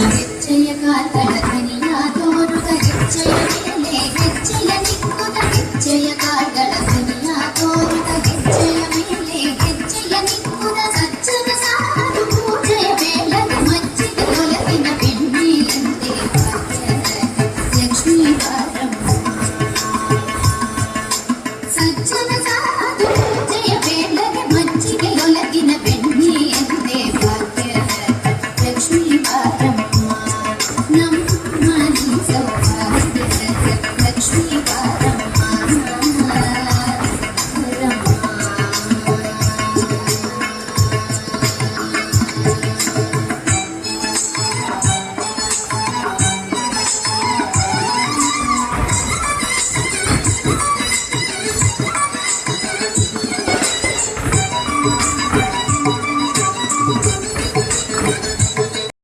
ಹೆಜ್ಜೆಯ ಕಾತಳ ಧ್ವನಿಯ ತೋರುತ ಹೆಜ್ಜೆಯ ಮೇಲೆ ಹೆಜ್ಜೆಯ ನಿಕ್ಕುತ ಹೆಜ್ಜೆಯ ಕಾತಳ ಧ್ವನಿಯ ತೋರುತ ಹೆಜ್ಜೆಯ ಮೇಲೆ ಹೆಜ್ಜೆಯ ನಿಕ್ಕುತ ಸಜ್ಜನ ಸಾರು ಪೂಜೆಯ ವೇಳೆಗೆ ಮಜ್ಜಿಗೆ ಒಲಗಿನ ಬೆಣ್ಣೆಯಂತೆ ಲಕ್ಷ್ಮೀ ಬಾರಮ್ಮ ಸಜ್ಜನ ಸಾರು ಪೂಜೆಯ ವೇಳೆಗೆ ಮಜ್ಜಿಗೆ ಒಲಗಿನ ಬೆಣ್ಣೆಯಂತೆ ಭಾಗ್ಯ ಲಕ್ಷ್ಮೀ ಬಾರಮ್ಮ